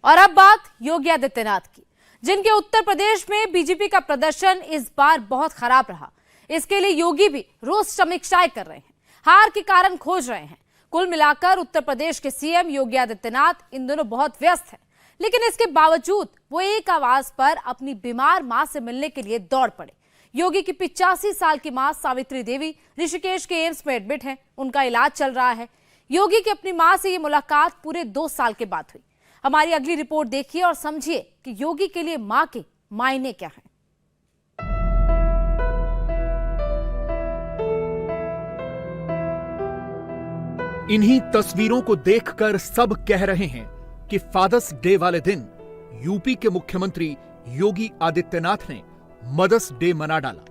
और अब बात योगी आदित्यनाथ की, जिनके उत्तर प्रदेश में बीजेपी का प्रदर्शन इस बार बहुत खराब रहा। इसके लिए योगी भी रोज समीक्षाएं कर रहे हैं, हार के कारण खोज रहे हैं। कुल मिलाकर उत्तर प्रदेश के सीएम योगी आदित्यनाथ इन दिनों बहुत व्यस्त हैं, लेकिन इसके बावजूद वो एक आवाज पर अपनी बीमार मां से मिलने के लिए दौड़ पड़े। योगी की 85 साल की मां सावित्री देवी ऋषिकेश के एम्स में एडमिट हैं, उनका इलाज चल रहा है। योगी की अपनी मां से ये मुलाकात पूरे 2 साल के बाद हुई। हमारी अगली रिपोर्ट देखिए और समझिए कि योगी के लिए मां के मायने क्या हैं। इन्हीं तस्वीरों को देखकर सब कह रहे हैं कि फादर्स डे वाले दिन यूपी के मुख्यमंत्री योगी आदित्यनाथ ने मदर्स डे मना डाला।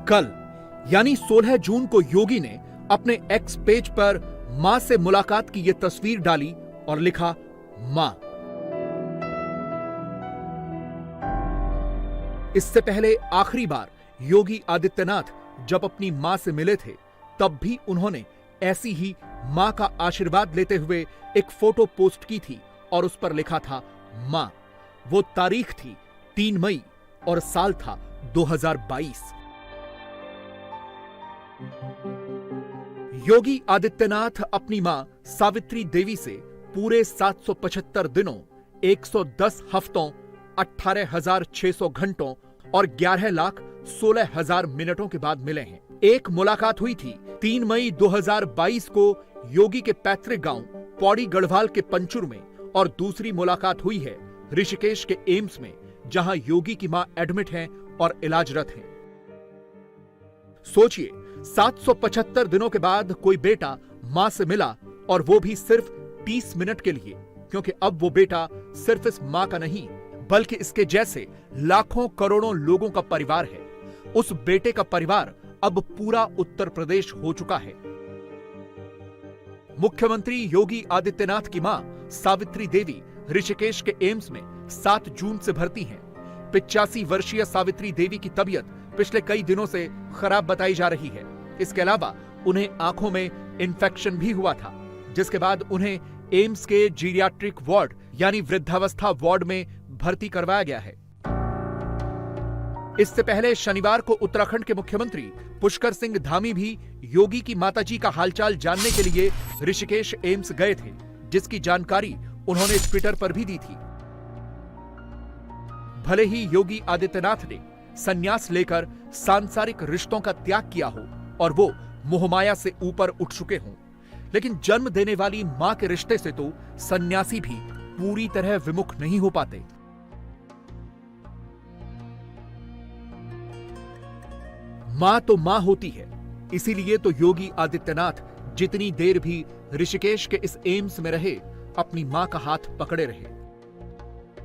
कल यानी 16 जून को योगी ने अपने एक्स पेज पर मां से मुलाकात की यह तस्वीर डाली और लिखा, मां। इससे पहले आखिरी बार योगी आदित्यनाथ जब अपनी मां से मिले थे, तब भी उन्होंने ऐसी ही मां का आशीर्वाद लेते हुए एक फोटो पोस्ट की थी और उस पर लिखा था, मां। वो तारीख थी 3 मई और साल था 2022। योगी आदित्यनाथ अपनी मां सावित्री देवी से पूरे 775 दिनों, 110 हफ्तों, 18,600 घंटों और 11,16,000 मिनटों के बाद मिले हैं। एक मुलाकात हुई थी 3 मई 2022 को योगी के पैतृक गांव पौड़ी गढ़वाल के पंचुर में, और दूसरी मुलाकात हुई है ऋषिकेश के एम्स में, जहां योगी की मां एडमिट हैं और इलाजरत हैं। सोचिए, 775 दिनों के बाद कोई बेटा मां से मिला, और वो भी सिर्फ 30 मिनट के लिए, क्योंकि अब वो बेटा सिर्फ इस मां का नहीं बल्कि इसके जैसे लाखों करोड़ों लोगों का परिवार है। उस बेटे का परिवार अब पूरा उत्तर प्रदेश हो चुका है। मुख्यमंत्री योगी आदित्यनाथ की मां सावित्री देवी ऋषिकेश के एम्स में 7 जून से भर्ती हैं। 85 वर्षीय सावित्री देवी की तबीयत पिछले कई दिनों से खराब बताई जा रही है। इसके अलावा उन्हें आंखों में इन्फेक्शन भी हुआ था, जिसके बाद उन्हें एम्स के जीरियाट्रिक वार्ड यानी वृद्धावस्था वार्ड में भर्ती करवाया गया है। इससे पहले शनिवार को उत्तराखंड के मुख्यमंत्री पुष्कर सिंह धामी भी योगी की माताजी का हालचाल जानने के लिए ऋषिकेश एम्स गए थे, जिसकी जानकारी उन्होंने ट्विटर पर भी दी थी। भले ही योगी आदित्यनाथ ने संन्यास लेकर सांसारिक रिश्तों का त्याग किया हो और वो मोहमाया से ऊपर उठ चुके हों, लेकिन जन्म देने वाली मां के रिश्ते से तो सन्यासी भी पूरी तरह विमुख नहीं हो पाते। मां तो मां होती है, इसीलिए तो योगी आदित्यनाथ जितनी देर भी ऋषिकेश के इस एम्स में रहे, अपनी मां का हाथ पकड़े रहे।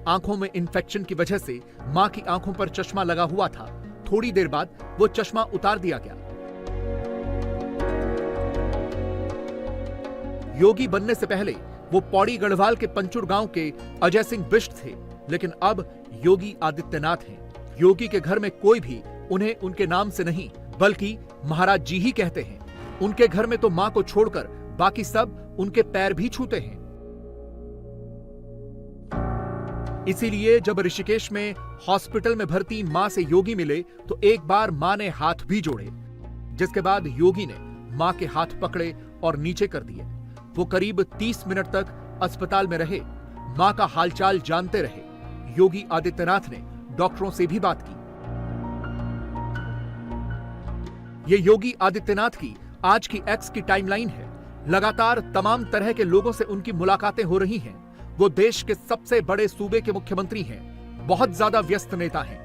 आंखों में इन्फेक्शन की वजह से मां की आंखों पर चश्मा लगा हुआ था। थोड़ी देर बाद वो चश्मा उतार दिया गया। योगी बनने से पहले वो पौड़ी गढ़वाल के पंचुर गांव के अजय सिंह बिष्ट थे, लेकिन अब योगी आदित्यनाथ हैं। योगी के घर में कोई भी उन्हें उनके नाम से नहीं बल्कि महाराज जी ही कहते हैं। उनके घर में तो मां को छोड़कर बाकी सब उनके पैर भी छूते हैं। इसीलिए जब ऋषिकेश में हॉस्पिटल में भर्ती मां से योगी मिले तो एक बार मां ने हाथ भी जोड़े, जिसके बाद योगी ने मां के हाथ पकड़े और नीचे कर दिए। वो करीब 30 मिनट तक अस्पताल में रहे, मां का हालचाल जानते रहे। योगी आदित्यनाथ ने डॉक्टरों से भी बात की। ये योगी आदित्यनाथ की आज की एक्स की टाइमलाइन है। लगातार तमाम तरह के लोगों से उनकी मुलाकातें हो रही हैं। वो देश के सबसे बड़े सूबे के मुख्यमंत्री हैं, बहुत ज्यादा व्यस्त नेता हैं।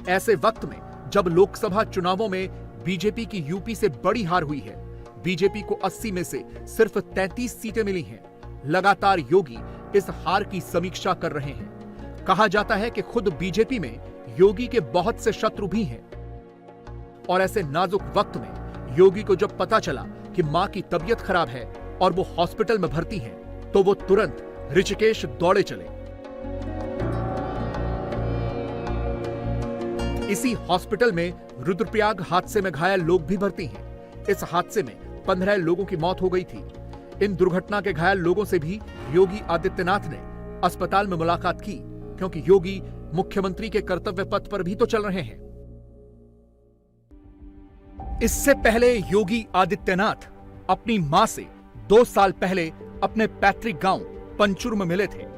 ऐसे वक्त में जब लोकसभा चुनावों में बीजेपी की यूपी से बड़ी हार हुई है, बीजेपी को 80 में से सिर्फ 33 सीटें मिली हैं, लगातार योगी इस हार की समीक्षा कर रहे हैं। कहा जाता है कि खुद बीजेपी में योगी के बहुत से शत्रु भी हैं, और ऐसे नाजुक वक्त में योगी को जब पता चला कि मां की तबीयत खराब है और वो हॉस्पिटल में भर्ती हैं, तो वो तुरंत ऋषिकेश दौड़े चले। इसी हॉस्पिटल में रुद्रप्रयाग हादसे में घायल लोग भी भर्ती हैं। इस हादसे में 15 लोगों की मौत हो गई थी। इन दुर्घटना के घायल लोगों से भी योगी आदित्यनाथ ने अस्पताल में मुलाकात की, क्योंकि योगी मुख्यमंत्री के कर्तव्य पथ पर भी तो चल रहे हैं। इससे पहले योगी आदित्यनाथ अपनी मां से 2 साल पहले अपने पैतृक गांव पंचुर में मिले थे।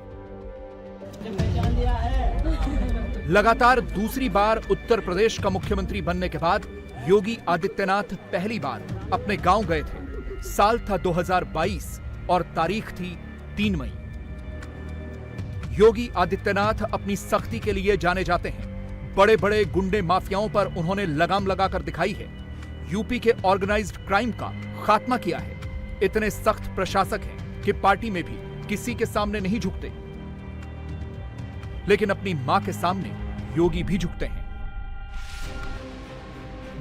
लगातार दूसरी बार उत्तर प्रदेश का मुख्यमंत्री बनने के बाद योगी आदित्यनाथ पहली बार अपने गांव गए थे। साल था 2022 और तारीख थी 3 मई। योगी आदित्यनाथ अपनी सख्ती के लिए जाने जाते हैं। बड़े बड़े गुंडे माफियाओं पर उन्होंने लगाम लगाकर दिखाई है। यूपी के ऑर्गेनाइज्ड क्राइम का खात्मा किया है। इतने सख्त प्रशासक हैं कि पार्टी में भी किसी के सामने नहीं झुकते, लेकिन अपनी मां के सामने योगी भी झुकते हैं।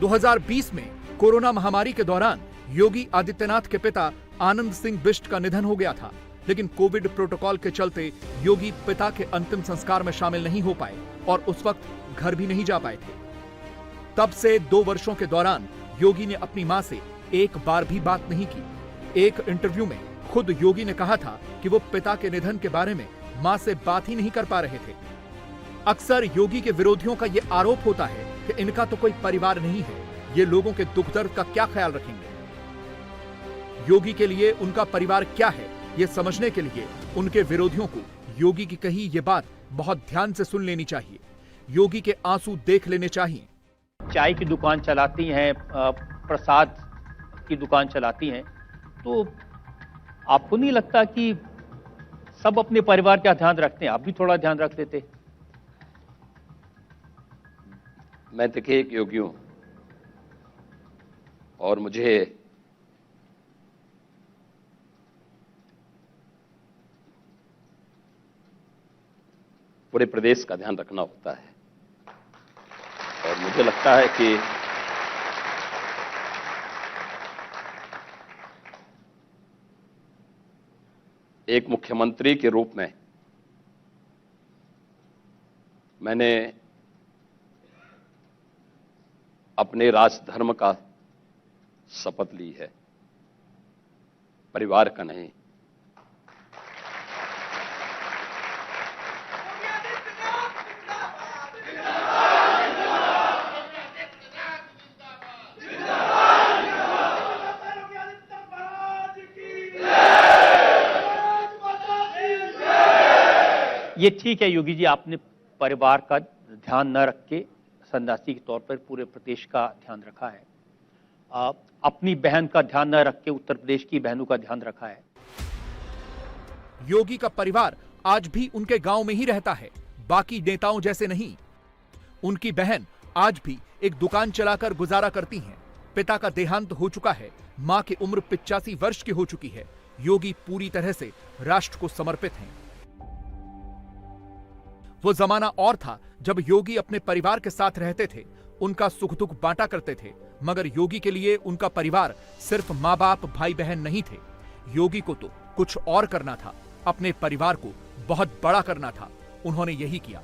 2020 में कोरोना महामारी के दौरान योगी आदित्यनाथ के पिता आनंद सिंह बिष्ट का निधन हो गया था, लेकिन कोविड प्रोटोकॉल के चलते योगी पिता के अंतिम संस्कार में शामिल नहीं हो पाए और उस वक्त घर भी नहीं जा पाए थे। तब से 2 वर्षों के दौरान योगी ने अपनी मां से एक बार भी बात नहीं की। एक इंटरव्यू में खुद योगी ने कहा था कि वो पिता के निधन के बारे में मां से बात ही नहीं कर पा रहे थे। अक्सर योगी के विरोधियों का यह आरोप होता है कि इनका तो कोई परिवार नहीं है, ये लोगों के दुख दर्द का क्या ख्याल रखेंगे। योगी के लिए उनका परिवार क्या है, ये समझने के लिए उनके विरोधियों को योगी की कही ये बात बहुत ध्यान से सुन लेनी चाहिए। योगी के आंसू देख लेने चाहिए। चाय की दुकान चलाती हैं, प्रसाद की दुकान चलाती हैं, तो आपको नहीं लगता कि सब अपने परिवार का ध्यान रखते हैं? आप भी थोड़ा ध्यान रख देते। मैं देखिए एक योगी हूं और मुझे पूरे प्रदेश का ध्यान रखना होता है और मुझे लगता है कि एक मुख्यमंत्री के रूप में मैंने अपने राजधर्म का शपथ ली है, परिवार का नहीं। ये ठीक है योगी जी, आपने परिवार का ध्यान न रख के सन्यासी के तौर पर पूरे प्रदेश का ध्यान रखा है। अपनी बहन का ध्यान न रख के उत्तर प्रदेश की बहनों का ध्यान रखा है। योगी का परिवार आज भी उनके गांव में ही रहता है, बाकी नेताओं जैसे नहीं। उनकी बहन आज भी एक दुकान चलाकर गुजारा करती हैं। पिता का देहांत हो चुका है, मां की उम्र 85 वर्ष की हो चुकी है। योगी पूरी तरह से राष्ट्र को समर्पित हैं। वो जमाना और था जब योगी अपने परिवार के साथ रहते थे, उनका सुख दुख बांटा करते थे, मगर योगी के लिए उनका परिवार सिर्फ माँ बाप भाई बहन नहीं थे। योगी को तो कुछ और करना था, अपने परिवार को बहुत बड़ा करना था। उन्होंने यही किया।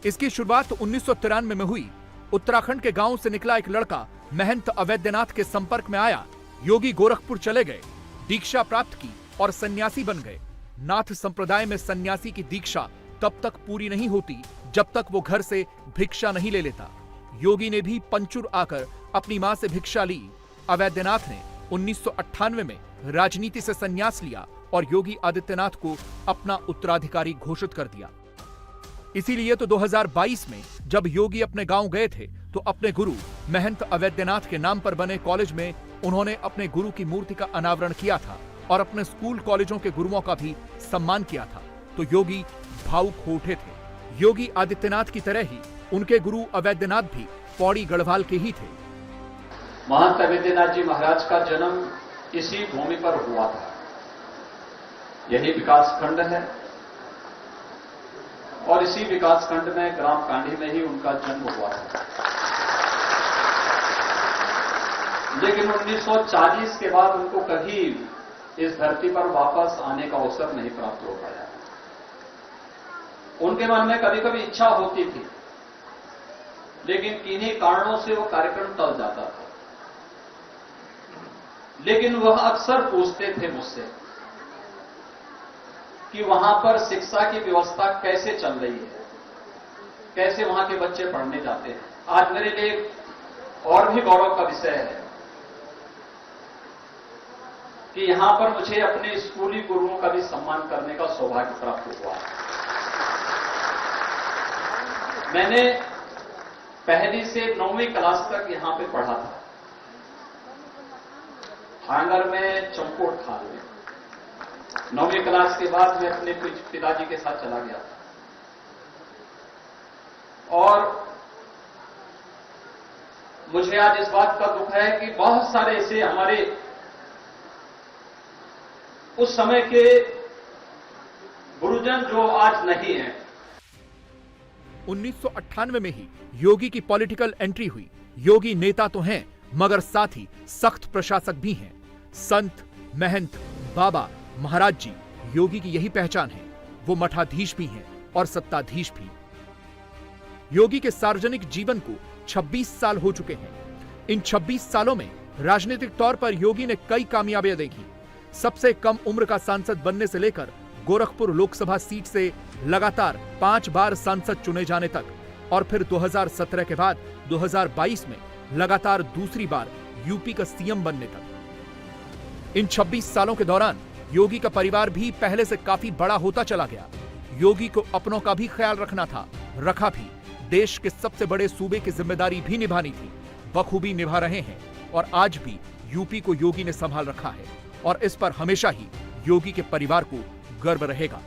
इसकी शुरुआत 1993 में हुई। उत्तराखंड के गांव से निकला एक लड़का महंत अवैधनाथ के संपर्क में आया। योगी गोरखपुर चले गए, दीक्षा प्राप्त की और सन्यासी बन गए। नाथ संप्रदाय में सन्यासी की दीक्षा तब तक पूरी नहीं होती जब तक वो घर से भिक्षा नहीं ले लेता। योगी ने भी पंचुर आकर अपनी मां से भिक्षा ली। अवैधनाथ ने 1998 में राजनीति से संन्यास लिया और योगी आदित्यनाथ को अपना उत्तराधिकारी घोषित कर दिया। इसीलिए तो 2022 में जब योगी अपने गांव गए थे तो अपने गुरु महंत अवैधनाथ के नाम पर बने कॉलेज में उन्होंने अपने गुरु की मूर्ति का अनावरण किया था और अपने स्कूल कॉलेजों के गुरुओं का भी सम्मान किया था। तो योगी भावुक हो उठे थे। योगी आदित्यनाथ की तरह ही उनके गुरु अवैधनाथ भी पौड़ी गढ़वाल के ही थे। महंत अवैधनाथ जी महाराज का जन्म इसी भूमि पर हुआ था। यही विकास खंड है और इसी विकास खंड में ग्राम कांडी में ही उनका जन्म हुआ था। लेकिन 1940 के बाद उनको कभी इस धरती पर वापस आने का अवसर नहीं प्राप्त हो पाया। उनके मन में कभी कभी इच्छा होती थी, लेकिन किन्हीं कारणों से वो कार्यक्रम टल जाता था। लेकिन वह अक्सर पूछते थे मुझसे कि वहां पर शिक्षा की व्यवस्था कैसे चल रही है, कैसे वहां के बच्चे पढ़ने जाते हैं। आज मेरे लिए एक और भी गौरव का विषय है कि यहां पर मुझे अपने स्कूली गुरुओं का भी सम्मान करने का सौभाग्य प्राप्त हुआ। मैंने पहली से 9वीं क्लास तक यहां पे पढ़ा था, हांगर में, चंपोट खाल में। 9वीं क्लास के बाद मैं अपने पिताजी के साथ चला गया था और मुझे आज इस बात का दुख है कि बहुत सारे ऐसे हमारे उस समय के गुरुजन जो आज नहीं हैं। 1998 में ही योगी की पॉलिटिकल एंट्री हुई। योगी नेता तो हैं, मगर साथ ही सख्त प्रशासक भी हैं। संत, महंत, बाबा, महाराज जी, योगी की यही पहचान है। वो मठाधीश भी हैं और सत्ताधीश भी। योगी के सार्वजनिक जीवन को 26 साल हो चुके हैं। इन 26 सालों में राजनीतिक तौर पर योगी ने कई कामयाबियां देखी। सबसे कम उम्र का सांसद बनने से लेकर गोरखपुर लोकसभा सीट से लगातार 5 बार सांसद चुने जाने तक, और फिर 2017 के बाद 2022 में लगातार दूसरी बार यूपी का सीएम बनने तक। इन 26 सालों के दौरान योगी का परिवार भी पहले से काफी बड़ा होता चला गया। योगी को अपनों का भी ख्याल रखना था, रखा भी। देश के सबसे बड़े सूबे की जिम्मेदारी भी निभानी थी, बखूबी निभा रहे हैं। और आज भी यूपी को योगी ने संभाल रखा है और इस पर हमेशा ही योगी के परिवार को गर्व रहेगा।